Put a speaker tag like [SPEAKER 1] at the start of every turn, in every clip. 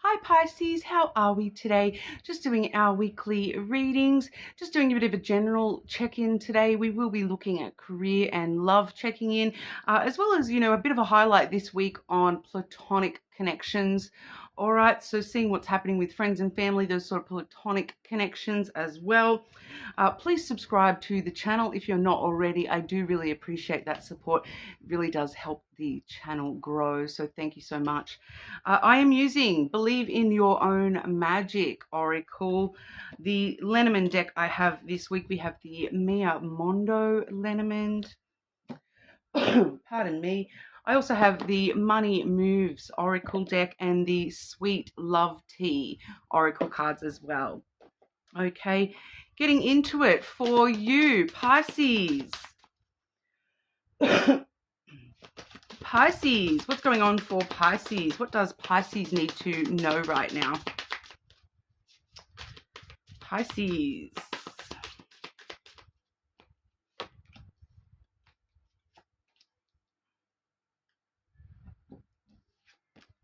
[SPEAKER 1] Hi Pisces, how are we today? Just doing our weekly readings, just doing a bit of a general check-in today. We will be looking at career and love checking in, as well as, a bit of a highlight this week on platonic connections. All right, so seeing what's happening with friends and family, those sort of platonic connections as well. Please subscribe to the channel if you're not already. I do really appreciate that support. It really does help the channel grow, so thank you so much. I am using Believe in Your Own Magic Oracle. The Lenormand deck I have this week, we have the Mia Mondo Lenormand. Pardon me. I also have the Money Moves Oracle deck and the Sweet Love Tea Oracle cards as well. Okay, getting into it for you, Pisces. Pisces, what's going on for Pisces? What does Pisces need to know right now? Pisces.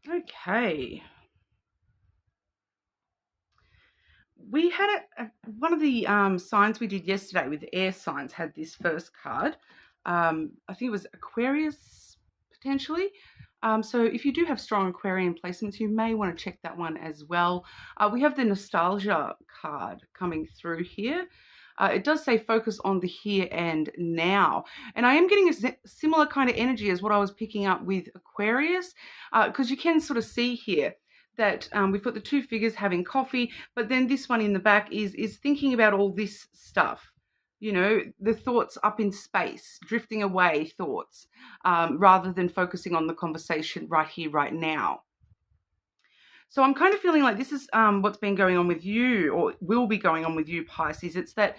[SPEAKER 1] Okay. We had one of the signs we did yesterday with air signs had this first card. I think it was Aquarius, potentially. So if you do have strong Aquarian placements, you may want to check that one as well. We have the nostalgia card coming through here. It does say focus on the here and now. And I am getting a similar kind of energy as what I was picking up with Aquarius, because you can sort of see here that we've got the two figures having coffee, but then this one in the back is thinking about all this stuff. The thoughts up in space, drifting away thoughts, rather than focusing on the conversation right here, right now. So I'm kind of feeling like this is what's been going on with you, or will be going on with you, Pisces. It's that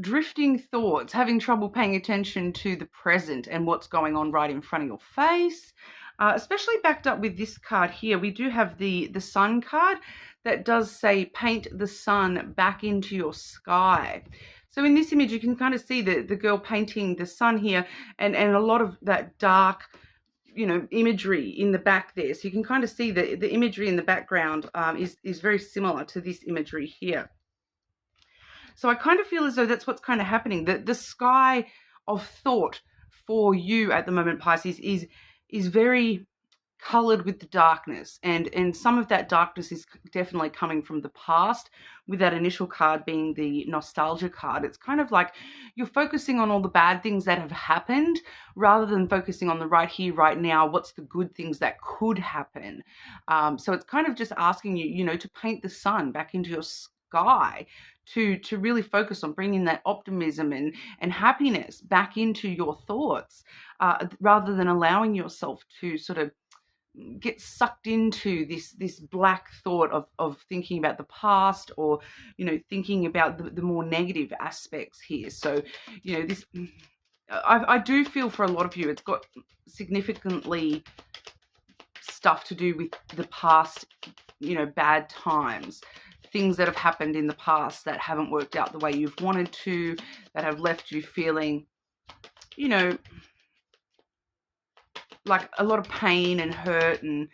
[SPEAKER 1] drifting thoughts, having trouble paying attention to the present and what's going on right in front of your face. Especially backed up with this card here, we do have the sun card that does say paint the sun back into your sky. So in this image, you can kind of see the girl painting the sun here and a lot of that dark, imagery in the back there. So you can kind of see the imagery in the background is very similar to this imagery here. So I kind of feel as though that's what's kind of happening. The sky of thought for you at the moment, Pisces, is very colored with the darkness, and some of that darkness is definitely coming from the past, with that initial card being the nostalgia card. It's kind of like you're focusing on all the bad things that have happened rather than focusing on the right here, right now. What's the good things that could happen? So it's kind of just asking you, to paint the sun back into your sky, to really focus on bringing that optimism and happiness back into your thoughts, rather than allowing yourself to sort of get sucked into this black thought of thinking about the past, or thinking about the more negative aspects here. So this, I do feel for a lot of you it's got significantly stuff to do with the past, bad times, things that have happened in the past that haven't worked out the way you've wanted to, that have left you feeling like a lot of pain and hurt and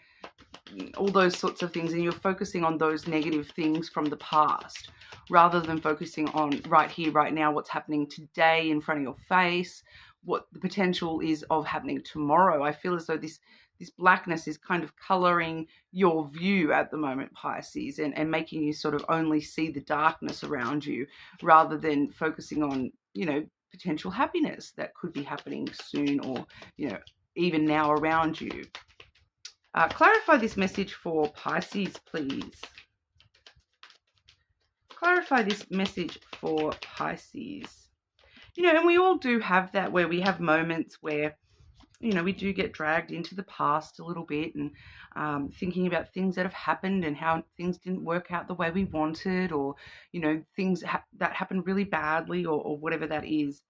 [SPEAKER 1] all those sorts of things, and you're focusing on those negative things from the past rather than focusing on right here, right now, what's happening today in front of your face, what the potential is of happening tomorrow. I feel as though this blackness is kind of coloring your view at the moment, Pisces, and making you sort of only see the darkness around you rather than focusing on, potential happiness that could be happening soon, or, even now around you. Clarify this message for Pisces, please. Clarify this message for Pisces. And we all do have that, where we have moments where, we do get dragged into the past a little bit, and thinking about things that have happened and how things didn't work out the way we wanted, or, things that happened really badly, or whatever that is.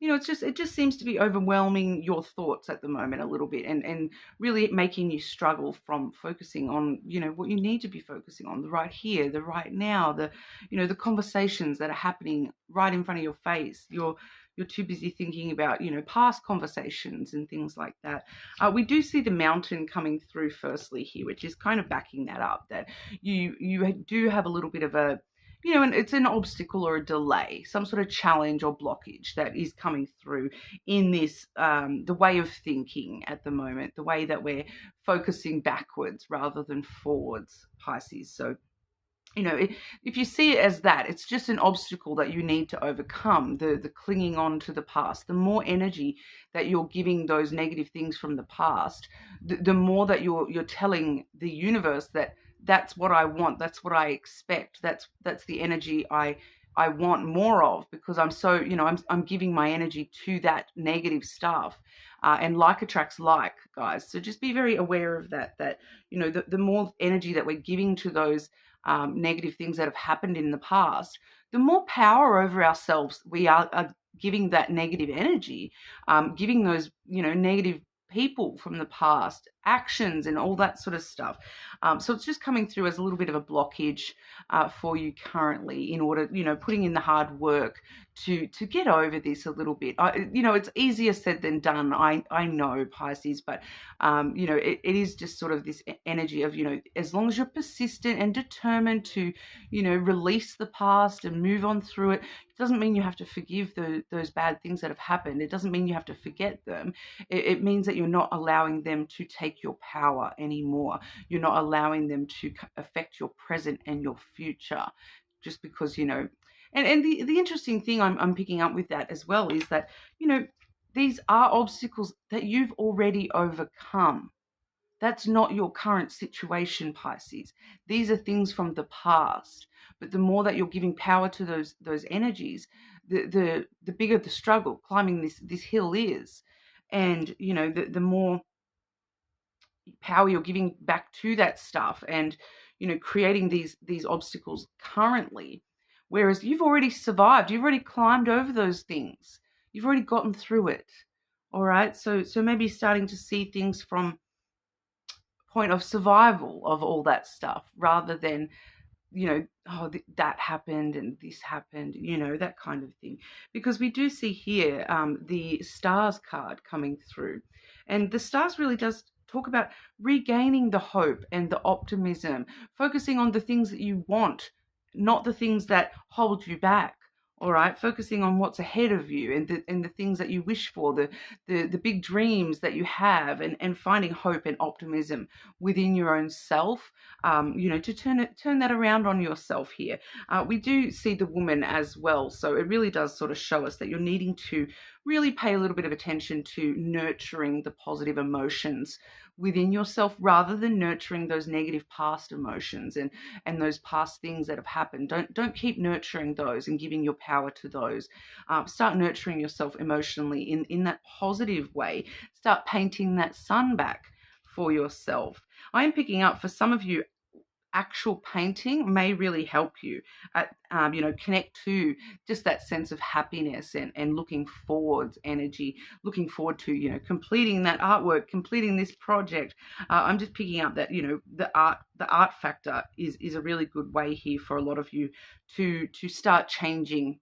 [SPEAKER 1] It just seems to be overwhelming your thoughts at the moment a little bit, and really making you struggle from focusing on, what you need to be focusing on, the right here, the right now, the conversations that are happening right in front of your face, your you're too busy thinking about, past conversations and things like that. We do see the mountain coming through firstly here, which is kind of backing that up, that you do have a little bit of a, and it's an obstacle or a delay, some sort of challenge or blockage that is coming through in this, the way of thinking at the moment, the way that we're focusing backwards rather than forwards, Pisces. So, if you see it as that, it's just an obstacle that you need to overcome, the clinging on to the past. The more energy that you're giving those negative things from the past, the more that you're telling the universe that that's what I want, that's what I expect, that's the energy I want more of, because I'm so, I'm giving my energy to that negative stuff. And like attracts like, guys. So just be very aware of that, the more energy that we're giving to those negative things that have happened in the past, the more power over ourselves we are giving that negative energy, giving those, negative people from the past, actions and all that sort of stuff. So it's just coming through as a little bit of a blockage for you currently, in order, putting in the hard work to get over this a little bit. It's easier said than done. I know, Pisces, but it is just sort of this energy of, as long as you're persistent and determined to, release the past and move on through it. It doesn't mean you have to forgive those bad things that have happened. It doesn't mean you have to forget them. It means that you're not allowing them to take your power anymore. You're not allowing them to affect your present and your future, just because, and the interesting thing I'm picking up with that as well is that, these are obstacles that you've already overcome. That's not your current situation, Pisces. These are things from the past. But the more that you're giving power to those energies, the bigger the struggle climbing this hill is. And, the more power you're giving back to that stuff and, creating these obstacles currently. Whereas you've already survived, you've already climbed over those things. You've already gotten through it. All right. So maybe starting to see things from point of survival of all that stuff, rather than, that happened and this happened, that kind of thing. Because we do see here the stars card coming through, and the stars really does talk about regaining the hope and the optimism, focusing on the things that you want, not the things that hold you back. All right, focusing on what's ahead of you and the things that you wish for, the big dreams that you have, and finding hope and optimism within your own self, to turn that around on yourself here. We do see the woman as well, so it really does sort of show us that you're needing to really pay a little bit of attention to nurturing the positive emotions within yourself, rather than nurturing those negative past emotions and those past things that have happened. Don't keep nurturing those and giving your power to those. Start nurturing yourself emotionally in that positive way. Start painting that sun back for yourself. I am picking up, for some of you, actual painting may really help you at, connect to just that sense of happiness and looking forward energy, looking forward to, completing that artwork, completing this project. I'm just picking up that, the art factor is a really good way here for a lot of you to start changing,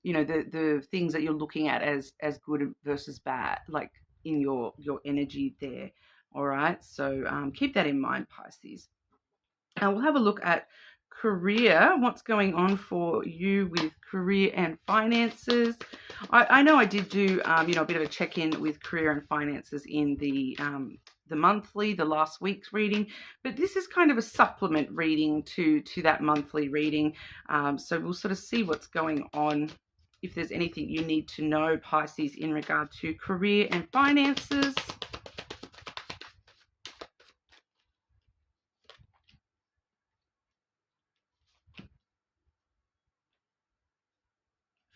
[SPEAKER 1] the things that you're looking at as good versus bad, like in your energy there. All right. So keep that in mind, Pisces. We'll have a look at career, what's going on for you with career and finances. I know I did do, a bit of a check-in with career and finances in the monthly, the last week's reading, but this is kind of a supplement reading to that monthly reading. So we'll sort of see what's going on, if there's anything you need to know, Pisces, in regard to career and finances.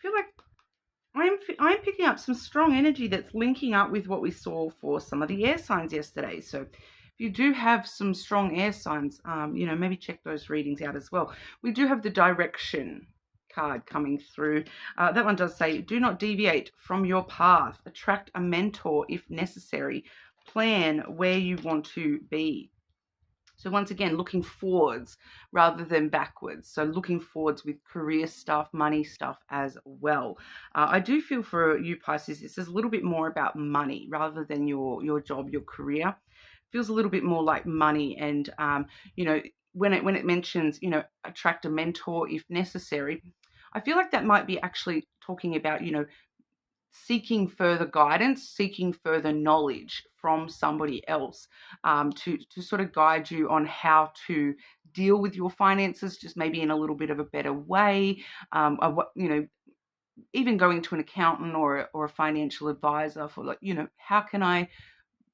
[SPEAKER 1] I feel like I'm picking up some strong energy that's linking up with what we saw for some of the air signs yesterday. So if you do have some strong air signs, maybe check those readings out as well. We do have the direction card coming through. That one does say, do not deviate from your path. Attract a mentor if necessary. Plan where you want to be. So once again, looking forwards rather than backwards. So looking forwards with career stuff, money stuff as well. I do feel for you Pisces, this is a little bit more about money rather than your job, your career. It feels a little bit more like money, and you know, when it mentions, you know, attract a mentor if necessary, I feel like that might be actually talking about, you know, seeking further guidance, seeking further knowledge from somebody else, to sort of guide you on how to deal with your finances, just maybe in a little bit of a better way. You know, even going to an accountant or a financial advisor for, like, you know, how can I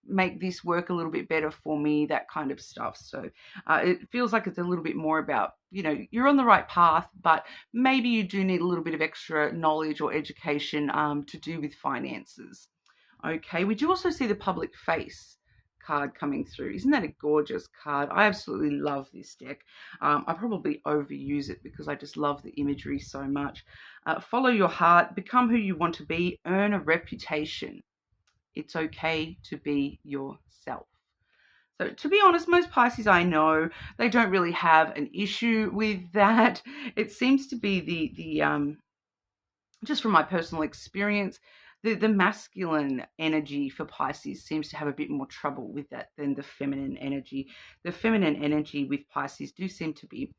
[SPEAKER 1] make this work a little bit better for me, that kind of stuff. So it feels like it's a little bit more about, you know, you're on the right path, but maybe you do need a little bit of extra knowledge or education to do with finances. Okay, we do also see the public face card coming through. Isn't that a gorgeous card? I absolutely love this deck. I probably overuse it because I just love the imagery so much. Follow your heart, become who you want to be, earn a reputation. It's okay to be yourself. So to be honest, most Pisces I know, they don't really have an issue with that. It seems to be the just from my personal experience, the masculine energy for Pisces seems to have a bit more trouble with that than the feminine energy. The feminine energy with Pisces do seem to be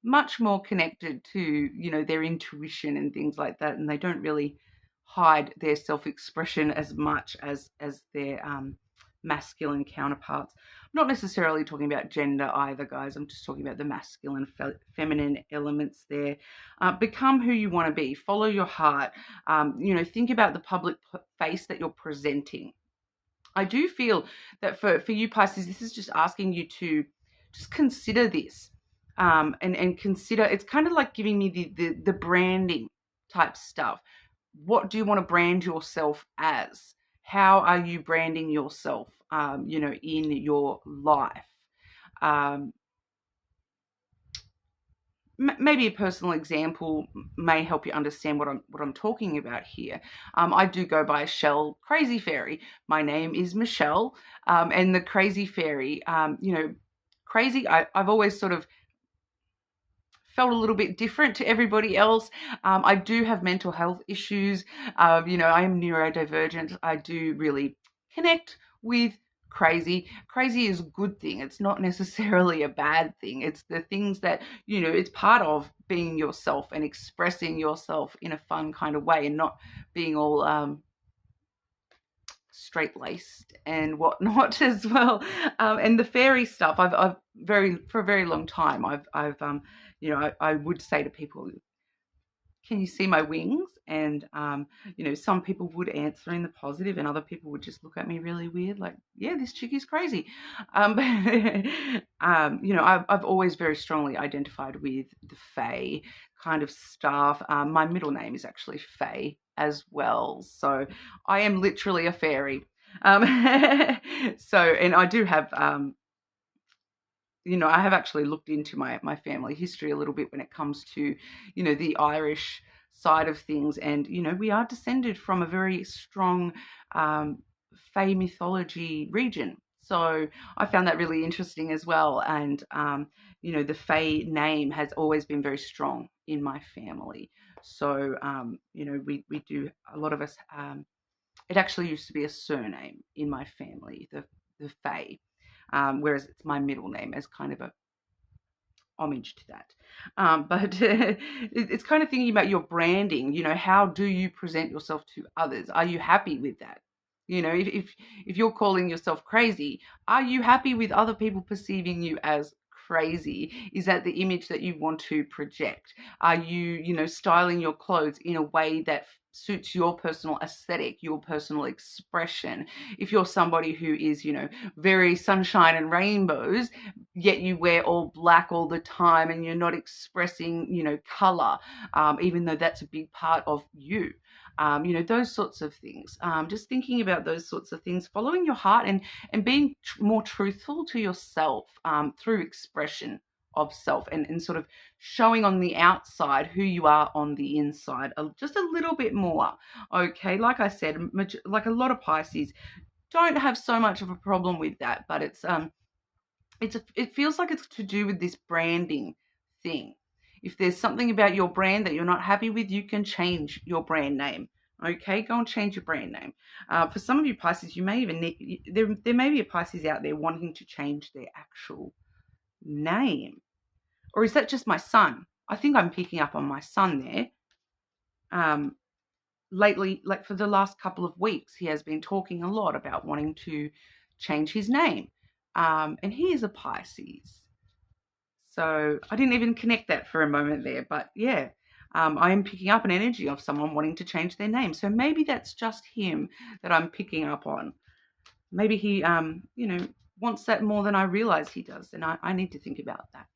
[SPEAKER 1] much more connected to, you know, their intuition and things like that, and they don't really hide their self-expression as much as their masculine counterparts. I'm not necessarily talking about gender either, guys. I'm just talking about the masculine, feminine elements there. Become who you want to be. Follow your heart. You know, think about the public face that you're presenting. I do feel that for you Pisces, this is just asking you to just consider this, and consider. It's kind of like giving me the branding type stuff. What do you want to brand yourself as? How are you branding yourself, you know, in your life? Um, Maybe a personal example may help you understand what I'm talking about here. I do go by Shell Crazy Fairy. My name is Michelle, and the Crazy Fairy. You know, crazy. I've always sort of felt a little bit different to everybody else. I do have mental health issues. You know, I am neurodivergent. I do really connect with crazy. Crazy is a good thing. It's not necessarily a bad thing. It's the things that, you know, it's part of being yourself and expressing yourself in a fun kind of way, and not being all straight-laced and whatnot as well. And the fairy stuff, I've for a very long time, I've you know, I would say to people, can you see my wings? And you know, some people would answer in the positive, and other people would just look at me really weird, like, yeah, this chick is crazy. You know, I've always very strongly identified with the Fae kind of stuff. My middle name is actually Fae as well, so I am literally a fairy. So, and I do have you know, I have actually looked into my family history a little bit when it comes to, you know, the Irish side of things. And, you know, we are descended from a very strong Fey mythology region. So I found that really interesting as well. And, you know, the Fey name has always been very strong in my family. So, you know, we do, a lot of us, it actually used to be a surname in my family, the Fey. Whereas it's my middle name as kind of a homage to that. But it's kind of thinking about your branding. You know, how do you present yourself to others? Are you happy with that? You know, if you're calling yourself crazy, are you happy with other people perceiving you as crazy? Is that the image that you want to project? Are you, you know, styling your clothes in a way that suits your personal aesthetic, your personal expression? If you're somebody who is, you know, very sunshine and rainbows, yet you wear all black all the time and you're not expressing, you know, color, even though that's a big part of you. You know, those sorts of things. Just thinking about those sorts of things, following your heart, and being more truthful to yourself through expression of self, and sort of showing on the outside who you are on the inside just a little bit more. Okay, like I said, like a lot of Pisces don't have so much of a problem with that, but it's it feels like it's to do with this branding thing. If there's something about your brand that you're not happy with, you can change your brand name. Okay, go and change your brand name. For some of you Pisces, you may even need, there may be a Pisces out there wanting to change their actual name. Or is that just my son? I think I'm picking up on my son there. Lately, like for the last couple of weeks, he has been talking a lot about wanting to change his name. And he is a Pisces. So I didn't even connect that for a moment there. But yeah, I am picking up an energy of someone wanting to change their name. So maybe that's just him that I'm picking up on. Maybe he, wants that more than I realize he does. And I need to think about that.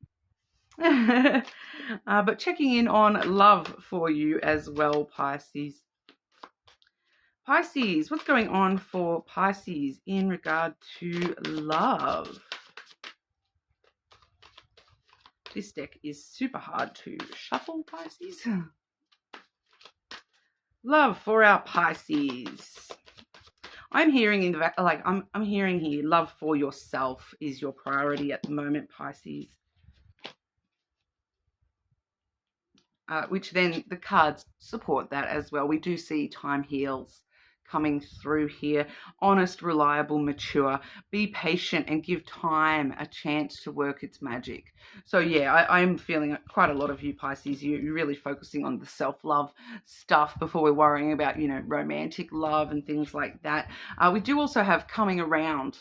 [SPEAKER 1] But checking in on love for you as well, Pisces. Pisces, what's going on for Pisces in regard to love? This deck is super hard to shuffle, Pisces. Love for our Pisces. I'm hearing in the back, like I'm hearing here, love for yourself is your priority at the moment, Pisces. Which then the cards support that as well. We do see time heals coming through here. Honest, reliable, mature. Be patient and give time a chance to work its magic. So yeah, I'm feeling quite a lot of you Pisces, you're really focusing on the self-love stuff before we're worrying about, romantic love and things like that. We do also have coming around,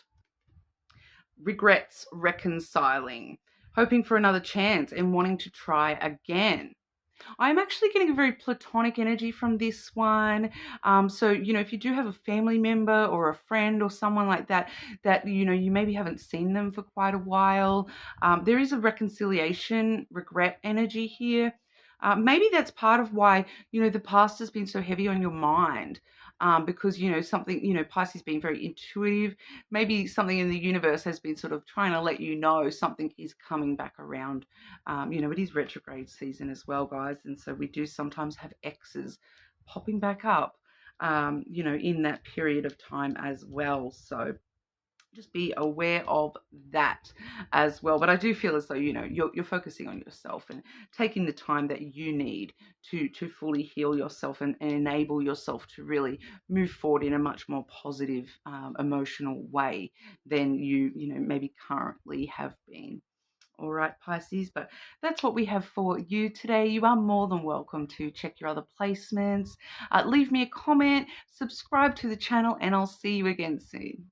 [SPEAKER 1] regrets, reconciling, hoping for another chance and wanting to try again. I'm actually getting a very platonic energy from this one. So, if you do have a family member or a friend or someone like that, you maybe haven't seen them for quite a while, there is a reconciliation, regret energy here. Maybe that's part of why, the past has been so heavy on your mind. Because, something, Pisces being very intuitive, maybe something in the universe has been sort of trying to let you know something is coming back around. It is retrograde season as well, guys. And so we do sometimes have exes popping back up, in that period of time as well. So just be aware of that as well. But I do feel as though, you're focusing on yourself and taking the time that you need to fully heal yourself and enable yourself to really move forward in a much more positive, emotional way than you maybe currently have been. All right, Pisces, but that's what we have for you today. You are more than welcome to check your other placements. Leave me a comment, subscribe to the channel, and I'll see you again soon.